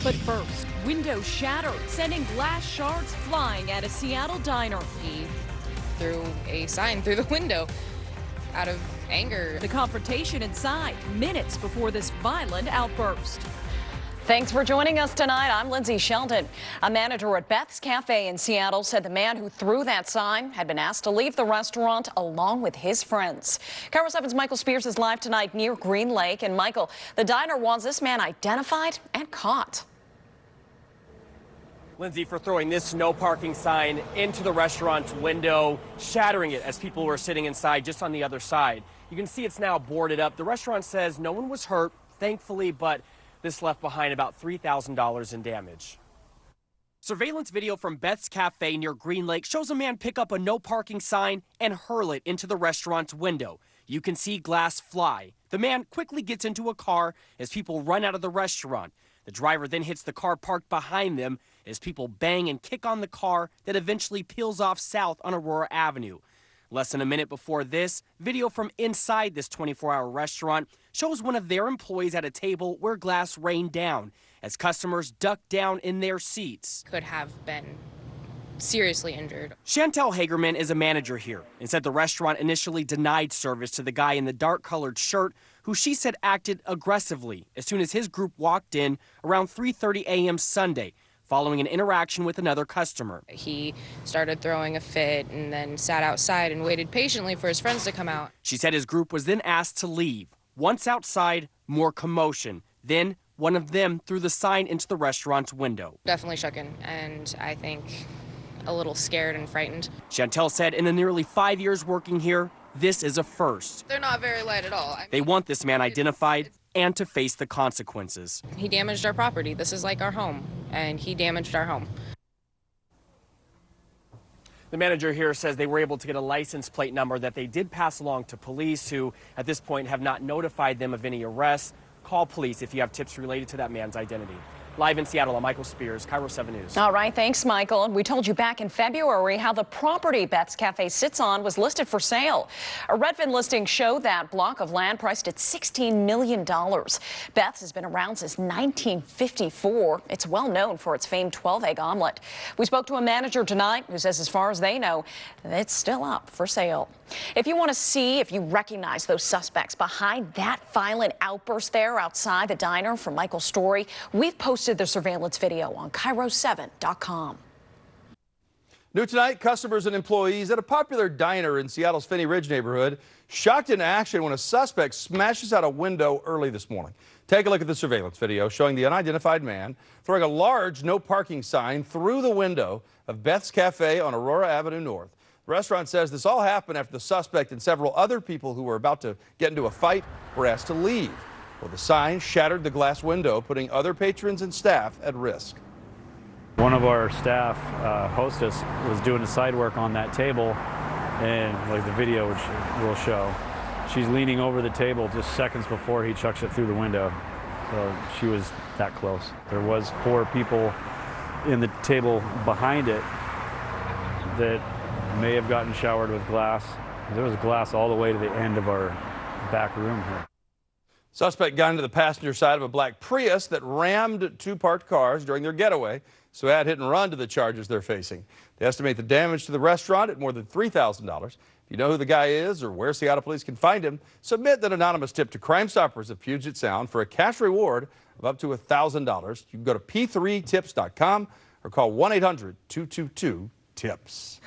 But first, windows shattered, sending glass shards flying at a Seattle diner. He threw a sign through the window out of anger. The confrontation inside, minutes before this violent outburst. Thanks for joining us tonight. I'm Lindsay Sheldon. A manager at Beth's Cafe in Seattle said the man who threw that sign had been asked to leave the restaurant along with his friends. KIRO 7's Michael Spears is live tonight near Green Lake. And Michael, the diner wants this man identified and caught. Lindsay, for throwing this no parking sign into the restaurant's window, shattering it as people were sitting inside just on the other side. You can see it's now boarded up. The restaurant says no one was hurt, thankfully, but this left behind about $3,000 in damage. Surveillance video from Beth's Cafe near Green Lake shows a man pick up a no parking sign and hurl it into the restaurant's window. You can see glass fly. The man quickly gets into a car as people run out of the restaurant. The driver then hits the car parked behind them as people bang and kick on the car that eventually peels off south on Aurora Avenue. Less than a minute before this, video from inside this 24-hour restaurant shows one of their employees at a table where glass rained down as customers ducked down in their seats. Could have been seriously injured. Chantel Hagerman is a manager here and said the restaurant initially denied service to the guy in the dark-colored shirt who she said acted aggressively as soon as his group walked in around 3:30 a.m. Sunday, following an interaction with another customer. He started throwing a fit and then sat outside and waited patiently for his friends to come out. She said his group was then asked to leave. Once outside, more commotion. Then one of them threw the sign into the restaurant's window. Definitely shooken, and I think a little scared and frightened. Chantel said in the nearly 5 years working here, this is a first. They're not very light at all. They want this man identified and to face the consequences. He damaged our property. This is like our home, and he damaged our home. The manager here says they were able to get a license plate number that they did pass along to police, who at this point have not notified them of any arrests. Call police if you have tips related to that man's identity. Live in Seattle, I'm Michael Spears, KIRO 7 News. All right, thanks, Michael. We told you back in February how the property Beth's Cafe sits on was listed for sale. A Redfin listing showed that block of land priced at $16 million. Beth's has been around since 1954. It's well known for its famed 12-egg omelet. We spoke to a manager tonight who says as far as they know, it's still up for sale. If you want to see if you recognize those suspects behind that violent outburst there outside the diner from Michael's story, we've posted the surveillance video on KIRO7.com. New tonight, customers and employees at a popular diner in Seattle's Finney Ridge neighborhood shocked into action when a suspect smashes out a window early this morning. Take a look at the surveillance video showing the unidentified man throwing a large no parking sign through the window of Beth's Cafe on Aurora Avenue North. The restaurant says this all happened after the suspect and several other people who were about to get into a fight were asked to leave. Well, the sign shattered the glass window, putting other patrons and staff at risk. One of our staff, hostess, was doing the side work on that table, and like the video will show, she's leaning over the table just seconds before he chucks it through the window. So she was that close. There was 4 people in the table behind it that may have gotten showered with glass. There was glass all the way to the end of our back room here. Suspect got into the passenger side of a black Prius that rammed 2 parked cars during their getaway, so add hit and run to the charges they're facing. They estimate the damage to the restaurant at more than $3,000. If you know who the guy is or where Seattle police can find him, submit that anonymous tip to Crime Stoppers of Puget Sound for a cash reward of up to $1,000. You can go to p3tips.com or call 1-800-222-TIPS.